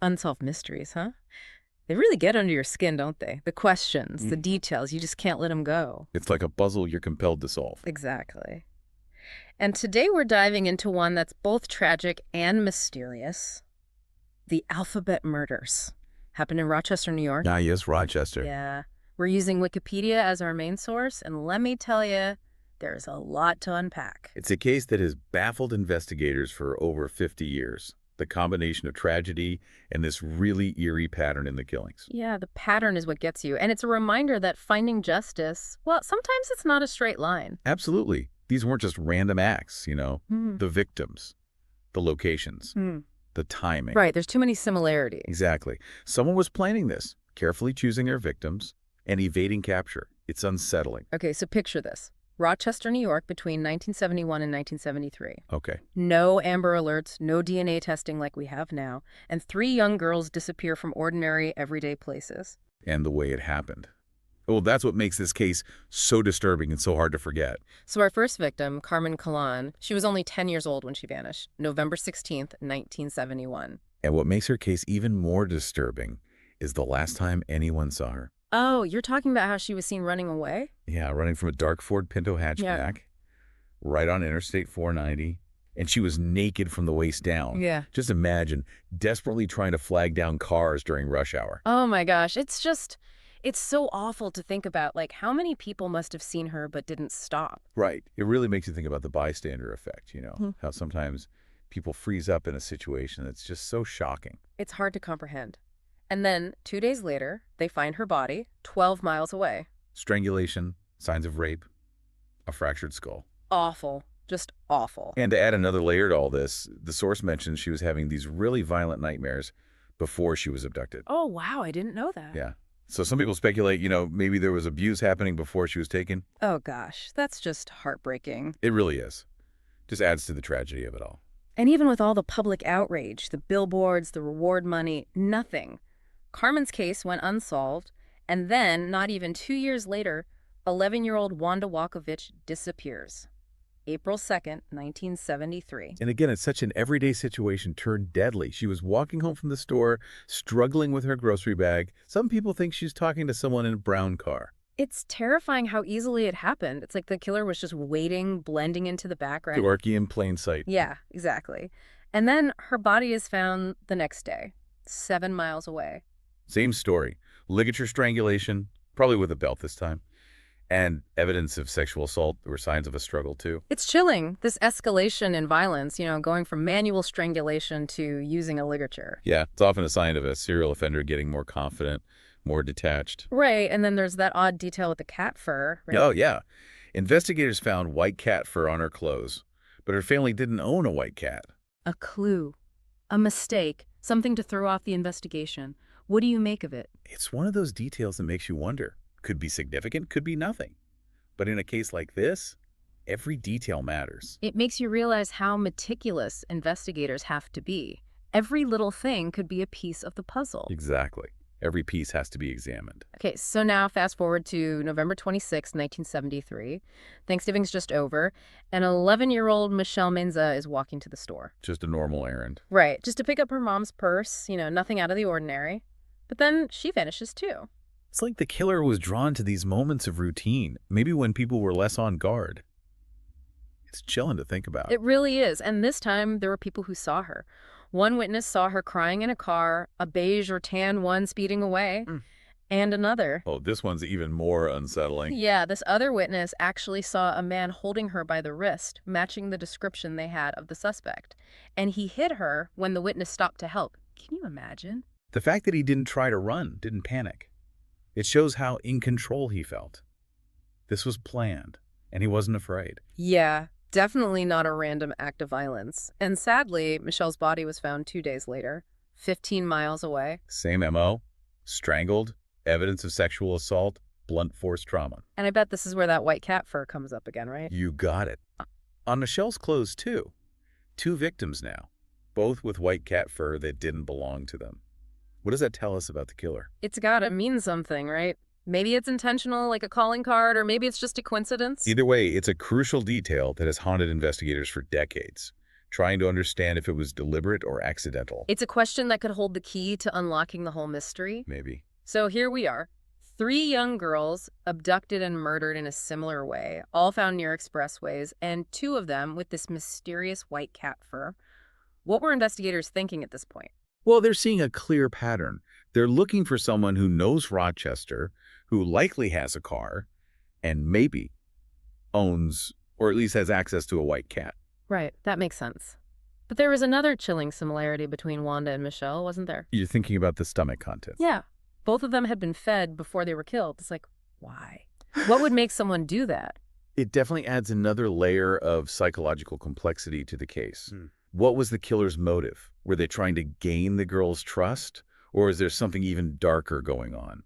Unsolved mysteries, huh? They really get under your skin, don't they? The questions, the Mm. details, you just can't let them go. It's like a puzzle you're compelled to solve. Exactly. And today we're diving into one that's both tragic and mysterious. The alphabet murders. Happened in Rochester, New York. Ah, yes, Rochester. Yeah. We're using Wikipedia as our main source, and let me tell you, there's a lot to unpack. It's a case that has baffled investigators for over 50 years. The combination of tragedy and this really eerie pattern in the killings. Yeah, the pattern is what gets you, and it's a reminder that finding justice, well, sometimes it's not a straight line. Absolutely. These weren't just random acts, Hmm. The victims, the locations, Hmm. the timing. Right, there's too many similarities. Exactly. Someone was planning this, carefully choosing their victims and evading capture. It's unsettling. Okay, so picture this. Rochester, New York, between 1971 and 1973. Okay. No Amber Alerts, no DNA testing like we have now, and 3 young girls disappear from ordinary, everyday places. And the way it happened. Well, that's what makes this case so disturbing and so hard to forget. So our first victim, Carmen Colón, she was only 10 years old when she vanished, November 16th, 1971. And what makes her case even more disturbing is the last time anyone saw her. Oh, you're talking about how she was seen running away? Yeah, running from a dark Ford Pinto hatchback, right on Interstate 490, and she was naked from the waist down. Yeah. Just imagine, desperately trying to flag down cars during rush hour. Oh my gosh, it's so awful to think about, like, how many people must have seen her but didn't stop? Right. It really makes you think about the bystander effect, Hmm. how sometimes people freeze up in a situation that's just so shocking. It's hard to comprehend. And then, 2 days later, they find her body 12 miles away. Strangulation, signs of rape, a fractured skull. Awful. Just awful. And to add another layer to all this, the source mentions she was having these really violent nightmares before she was abducted. Oh, wow, I didn't know that. Yeah. So some people speculate, maybe there was abuse happening before she was taken. Oh gosh, that's just heartbreaking. It really is. Just adds to the tragedy of it all. And even with all the public outrage, the billboards, the reward money, nothing. Carmen's case went unsolved, and then, not even 2 years later, 11-year-old Wanda Walkowicz disappears. April 2nd, 1973. And again, it's such an everyday situation turned deadly. She was walking home from the store, struggling with her grocery bag. Some people think she's talking to someone in a brown car. It's terrifying how easily it happened. It's like the killer was just waiting, blending into the background. Lurking in plain sight. Yeah, exactly. And then her body is found the next day, 7 miles away. Same story. Ligature strangulation, probably with a belt this time. And evidence of sexual assault. There were signs of a struggle, too. It's chilling, this escalation in violence, going from manual strangulation to using a ligature. Yeah, it's often a sign of a serial offender getting more confident, more detached. Right, and then there's that odd detail with the cat fur. Right? Oh, yeah. Investigators found white cat fur on her clothes, but her family didn't own a white cat. A clue, a mistake, something to throw off the investigation. What do you make of it? It's one of those details that makes you wonder. Could be significant, could be nothing. But in a case like this, every detail matters. It makes you realize how meticulous investigators have to be. Every little thing could be a piece of the puzzle. Exactly. Every piece has to be examined. Okay, so now fast forward to November 26, 1973. Thanksgiving's just over, and 11-year-old Michelle Maenza is walking to the store. Just a normal errand. Right, just to pick up her mom's purse, nothing out of the ordinary. But then she vanishes too. It's like the killer was drawn to these moments of routine, maybe when people were less on guard. It's chilling to think about. It really is, and this time there were people who saw her. One witness saw her crying in a car, a beige or tan one speeding away, and another. Oh, this one's even more unsettling. Yeah, this other witness actually saw a man holding her by the wrist, matching the description they had of the suspect. And he hit her when the witness stopped to help. Can you imagine? The fact that he didn't try to run, didn't panic, it shows how in control he felt. This was planned, and he wasn't afraid. Yeah, definitely not a random act of violence. And sadly, Michelle's body was found 2 days later, 15 miles away. Same MO, strangled, evidence of sexual assault, blunt force trauma. And I bet this is where that white cat fur comes up again, right? You got it. On Michelle's clothes, too. 2 victims now, both with white cat fur that didn't belong to them. What does that tell us about the killer? It's gotta mean something, right? Maybe it's intentional, like a calling card, or maybe it's just a coincidence. Either way, it's a crucial detail that has haunted investigators for decades. trying to understand if it was deliberate or accidental. It's a question that could hold the key to unlocking the whole mystery. Maybe. So here we are. 3 young girls abducted and murdered in a similar way, all found near expressways, and 2 of them with this mysterious white cat fur. What were investigators thinking at this point? Well, they're seeing a clear pattern. They're looking for someone who knows Rochester, who likely has a car, and maybe owns, or at least has access to a white cat. Right, that makes sense. But there was another chilling similarity between Wanda and Michelle, wasn't there? You're thinking about the stomach contents. Yeah. Both of them had been fed before they were killed. It's like, why? What would make someone do that? It definitely adds another layer of psychological complexity to the case. What was the killer's motive? Were they trying to gain the girl's trust? Or is there something even darker going on?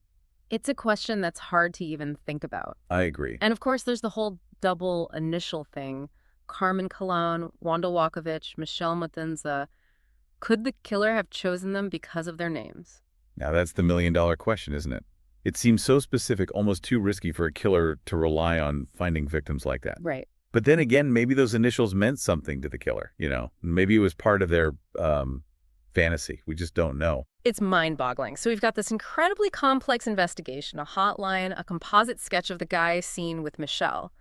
It's a question that's hard to even think about. I agree. And of course, there's the whole double initial thing. Carmen Colón, Wanda Walkowicz, Michelle Maenza. Could the killer have chosen them because of their names? Now that's the million-dollar question, isn't it? It seems so specific, almost too risky for a killer to rely on finding victims like that. Right. But then again, maybe those initials meant something to the killer, Maybe it was part of their fantasy. We just don't know. It's mind-boggling. So we've got this incredibly complex investigation, a hotline, a composite sketch of the guy seen with Michelle.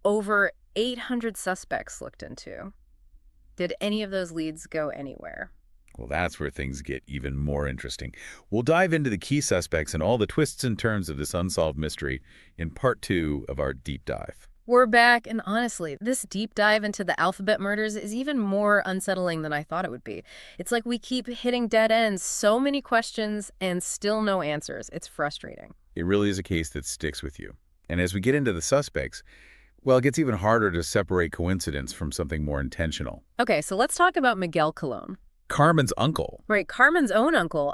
Over 800 suspects looked into. Did any of those leads go anywhere? Well, that's where things get even more interesting. We'll dive into the key suspects and all the twists and turns of this unsolved mystery in part 2 of our deep dive. We're back, and honestly, this deep dive into the alphabet murders is even more unsettling than I thought it would be. It's like we keep hitting dead ends, so many questions, and still no answers. It's frustrating. It really is a case that sticks with you. And as we get into the suspects, well, it gets even harder to separate coincidence from something more intentional. Okay, so let's talk about Miguel Colón. Carmen's uncle. Right, Carmen's own uncle.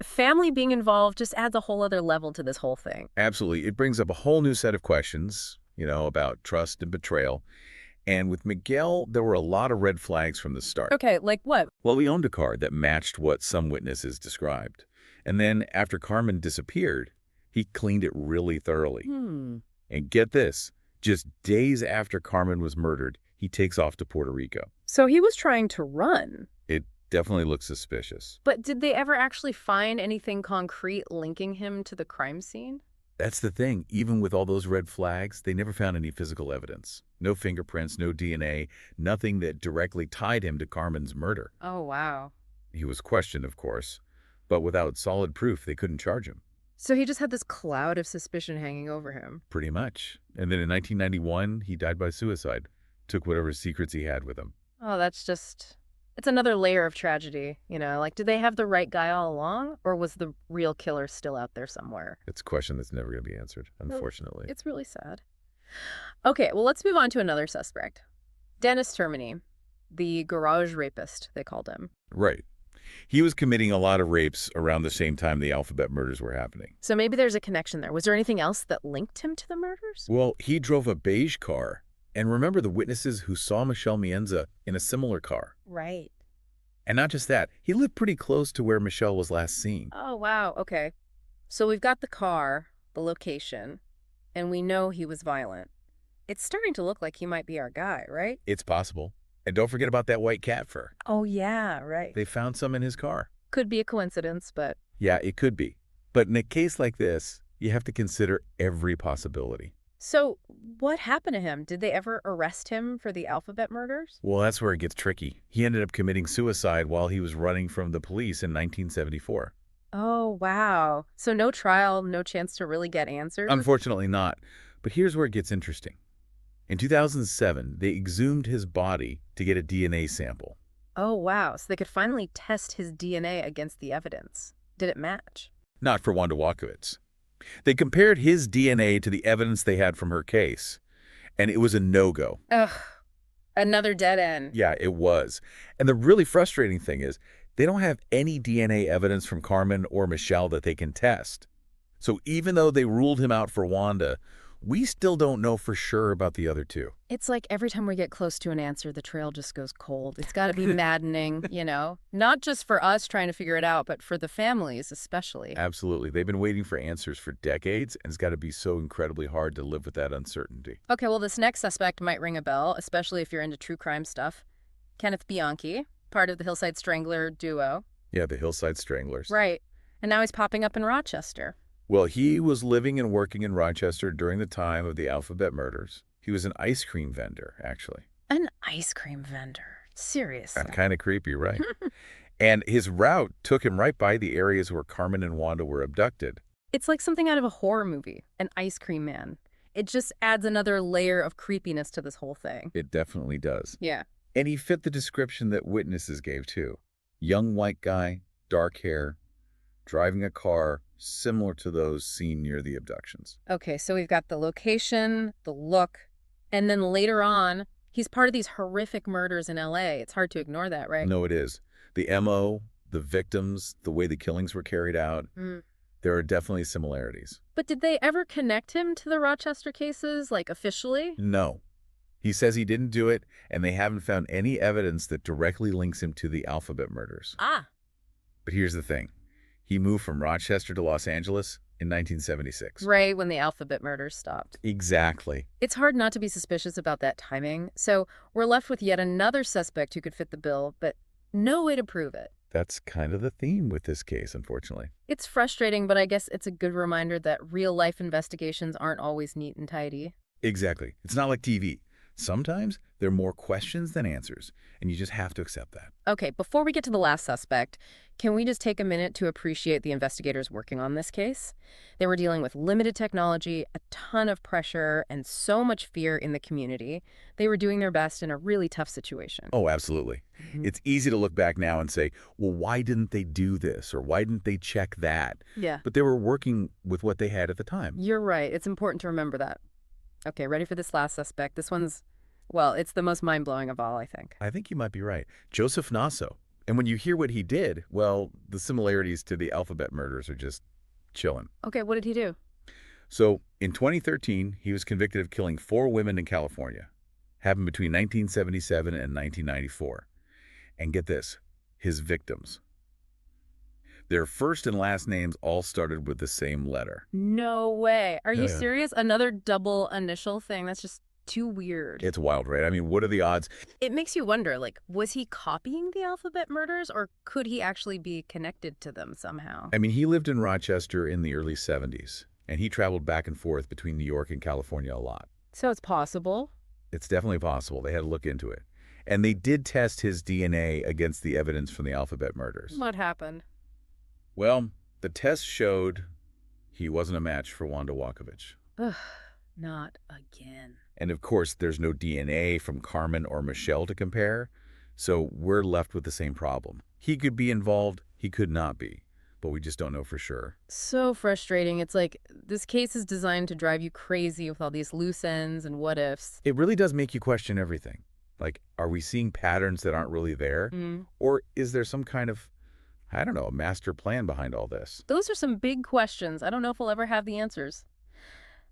Family being involved just adds a whole other level to this whole thing. Absolutely. It brings up a whole new set of questions, about trust and betrayal. And with Miguel, there were a lot of red flags from the start. Okay, like what? Well, he owned a car that matched what some witnesses described. And then after Carmen disappeared, he cleaned it really thoroughly. And get this, just days after Carmen was murdered, he takes off to Puerto Rico. So he was trying to run. It definitely looks suspicious. But did they ever actually find anything concrete linking him to the crime scene? That's the thing. Even with all those red flags, they never found any physical evidence. No fingerprints, no DNA, nothing that directly tied him to Carmen's murder. Oh, wow. He was questioned, of course, but without solid proof, they couldn't charge him. So he just had this cloud of suspicion hanging over him. Pretty much. And then in 1991, he died by suicide. Took whatever secrets he had with him. Oh, it's another layer of tragedy, did they have the right guy all along, or was the real killer still out there somewhere? It's a question that's never going to be answered, unfortunately. It's really sad. Okay, well, let's move on to another suspect. Dennis Termini, the garage rapist, they called him. Right. He was committing a lot of rapes around the same time the alphabet murders were happening. So maybe there's a connection there. Was there anything else that linked him to the murders? Well, he drove a beige car. And remember the witnesses who saw Michelle Maenza in a similar car. Right. And not just that, he lived pretty close to where Michelle was last seen. Oh, wow. Okay. So we've got the car, the location, and we know he was violent. It's starting to look like he might be our guy, right? It's possible. And don't forget about that white cat fur. Oh, yeah, right. They found some in his car. Could be a coincidence, but... Yeah, it could be. But in a case like this, you have to consider every possibility. So what happened to him? Did they ever arrest him for the alphabet murders? Well, that's where it gets tricky. He ended up committing suicide while he was running from the police in 1974. Oh, wow. So no trial, no chance to really get answers? Unfortunately not. But here's where it gets interesting. In 2007, they exhumed his body to get a DNA sample. Oh, wow. So they could finally test his DNA against the evidence. Did it match? Not for Wanda Walkowicz. They compared his DNA to the evidence they had from her case, and it was a no-go. Ugh, another dead end. Yeah, it was. And the really frustrating thing is they don't have any DNA evidence from Carmen or Michelle that they can test. So even though they ruled him out for Wanda, we still don't know for sure about the other two. It's like every time we get close to an answer, the trail just goes cold. It's got to be maddening, Not just for us trying to figure it out, but for the families especially. Absolutely. They've been waiting for answers for decades, and it's got to be so incredibly hard to live with that uncertainty. Okay, well, this next suspect might ring a bell, especially if you're into true crime stuff. Kenneth Bianchi, part of the Hillside Strangler duo. Yeah, the Hillside Stranglers. Right. And now he's popping up in Rochester. Well, he was living and working in Rochester during the time of the Alphabet murders. He was an ice cream vendor, actually. An ice cream vendor. Seriously. Kind of creepy, right? And his route took him right by the areas where Carmen and Wanda were abducted. It's like something out of a horror movie, an ice cream man. It just adds another layer of creepiness to this whole thing. It definitely does. Yeah. And he fit the description that witnesses gave, too. Young white guy, dark hair, driving a car similar to those seen near the abductions. Okay, so we've got the location, the look, and then later on, he's part of these horrific murders in L.A. It's hard to ignore that, right? No, it is. The M.O., the victims, the way the killings were carried out, there are definitely similarities. But did they ever connect him to the Rochester cases, like officially? No. He says he didn't do it, and they haven't found any evidence that directly links him to the Alphabet murders. Ah. But here's the thing. He moved from Rochester to Los Angeles in 1976. Right when the Alphabet murders stopped. Exactly. It's hard not to be suspicious about that timing, so we're left with yet another suspect who could fit the bill, but no way to prove it. That's kind of the theme with this case, unfortunately. It's frustrating, but I guess it's a good reminder that real-life investigations aren't always neat and tidy. Exactly. It's not like TV. Sometimes there are more questions than answers, and you just have to accept that. Okay, before we get to the last suspect, can we just take a minute to appreciate the investigators working on this case? They were dealing with limited technology, a ton of pressure, and so much fear in the community. They were doing their best in a really tough situation. Oh, absolutely. It's easy to look back now and say, well, why didn't they do this? Or why didn't they check that? Yeah. But they were working with what they had at the time. You're right. It's important to remember that. Okay, ready for this last suspect? This one's, well, it's the most mind-blowing of all, I think. I think you might be right. Joseph Nasso. And when you hear what he did, well, the similarities to the Alphabet murders are just chilling. Okay, what did he do? So, in 2013, he was convicted of killing 4 women in California. Happened between 1977 and 1994. And get this, his victims. Their first and last names all started with the same letter. No way. Are you Yeah. serious? Another double initial thing? That's just too weird. It's wild, right? I mean, what are the odds? It makes you wonder, like, was he copying the Alphabet murders, or could he actually be connected to them somehow? I mean, he lived in Rochester in the early 70s, and he traveled back and forth between New York and California a lot. So it's possible. It's definitely possible. They had to look into it. And they did test his DNA against the evidence from the Alphabet murders. What happened? Well, the test showed he wasn't a match for Wanda Walkowicz. Ugh, not again. And of course, there's no DNA from Carmen or Michelle to compare, so we're left with the same problem. He could be involved, he could not be, but we just don't know for sure. So frustrating. It's like this case is designed to drive you crazy with all these loose ends and what ifs. It really does make you question everything. Like, are we seeing patterns that aren't really there? Or is there some kind of, I don't know, a master plan behind all this? Those are some big questions. I don't know if we'll ever have the answers.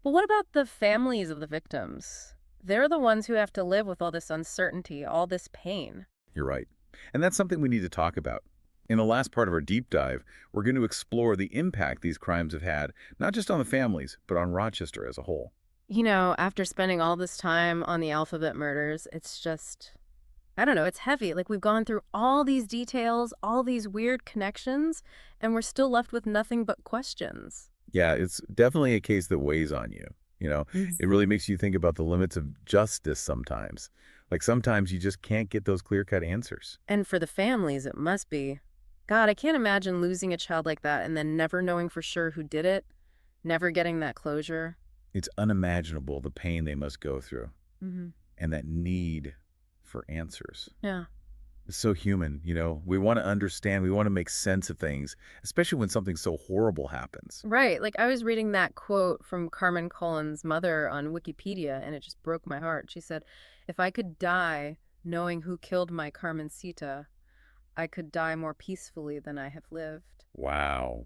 But what about the families of the victims? They're the ones who have to live with all this uncertainty, all this pain. You're right. And that's something we need to talk about. In the last part of our deep dive, we're going to explore the impact these crimes have had, not just on the families, but on Rochester as a whole. You know, after spending all this time on the Alphabet murders, it's just, I don't know, it's heavy. Like, we've gone through all these details, all these weird connections, and we're still left with nothing but questions. Yeah, it's definitely a case that weighs on you. You know, it really makes you think about the limits of justice sometimes. Like, sometimes you just can't get those clear-cut answers. And for the families, it must be. God, I can't imagine losing a child like that and then never knowing for sure who did it, never getting that closure. It's unimaginable the pain they must go through and that need for answers. Yeah. It's so human, you know. We want to understand, we want to make sense of things, especially when something so horrible happens. Right. Like, I was reading that quote from Carmen Colón's mother on Wikipedia, and it just broke my heart. She said, "If I could die knowing who killed my Carmencita, I could die more peacefully than I have lived." Wow.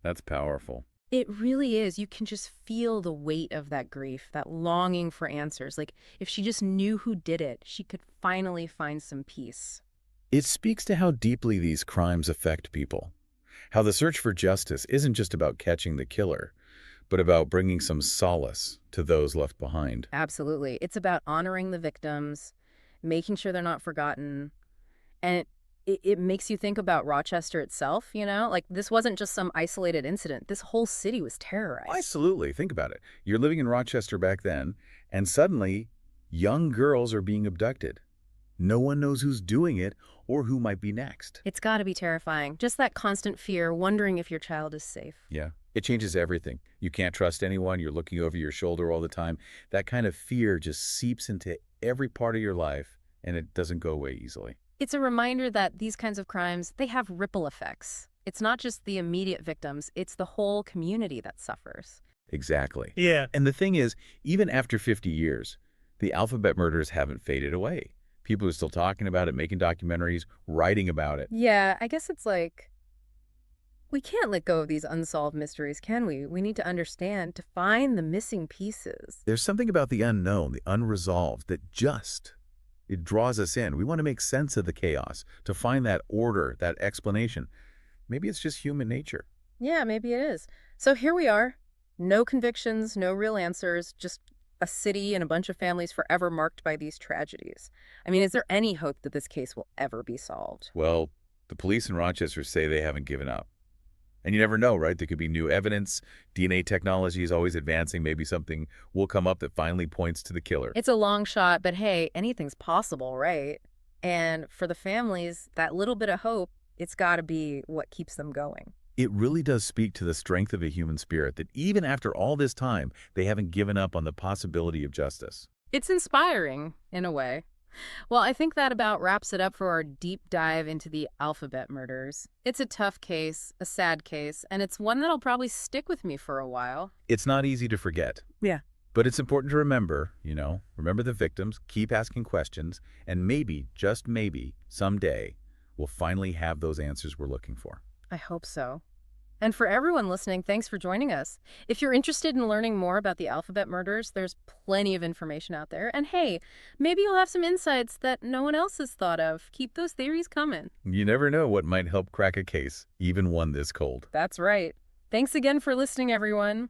That's powerful. It really is. You can just feel the weight of that grief, that longing for answers. Like, if she just knew who did it, she could finally find some peace. It speaks to how deeply these crimes affect people. How the search for justice isn't just about catching the killer, but about bringing some solace to those left behind. Absolutely. It's about honoring the victims making sure they're not forgotten. And it makes you think about Rochester itself, you know? Like, this wasn't just some isolated incident. This whole city was terrorized. Absolutely. Think about it. You're living in Rochester back then, and suddenly young girls are being abducted. No one knows who's doing it or who might be next. It's got to be terrifying. Just that constant fear, wondering if your child is safe. Yeah. It changes everything. You can't trust anyone. You're looking over your shoulder all the time. That kind of fear just seeps into every part of your life, and it doesn't go away easily. It's a reminder that these kinds of crimes, they have ripple effects. It's not just the immediate victims, it's the whole community that suffers. Exactly. Yeah. And the thing is, even after 50 years, the alphabet murders haven't faded away. People are still talking about it, making documentaries, writing about it. Yeah, I guess it's like, we can't let go of these unsolved mysteries, can we? We need to understand, to find the missing pieces. There's something about the unknown, the unresolved, that it draws us in. We want to make sense of the chaos, to find that order, that explanation. Maybe it's just human nature. Yeah, maybe it is. So here we are. No convictions, no real answers, just a city and a bunch of families forever marked by these tragedies. I mean, is there any hope that this case will ever be solved? Well, the police in Rochester say they haven't given up. And you never know, right? There could be new evidence. DNA technology is always advancing. Maybe something will come up that finally points to the killer. It's a long shot, but hey, anything's possible, right? And for the families, that little bit of hope, it's got to be what keeps them going. It really does speak to the strength of a human spirit that even after all this time, they haven't given up on the possibility of justice. It's inspiring, in a way. Well, I think that about wraps it up for our deep dive into the alphabet murders. It's a tough case, a sad case, and it's one that'll probably stick with me for a while. It's not easy to forget. Yeah. But it's important to remember, remember the victims, keep asking questions, and maybe, just maybe, someday, we'll finally have those answers we're looking for. I hope so. And for everyone listening, thanks for joining us. If you're interested in learning more about the alphabet murders, there's plenty of information out there. And hey, maybe you'll have some insights that no one else has thought of. Keep those theories coming. You never know what might help crack a case, even one this cold. That's right. Thanks again for listening, everyone.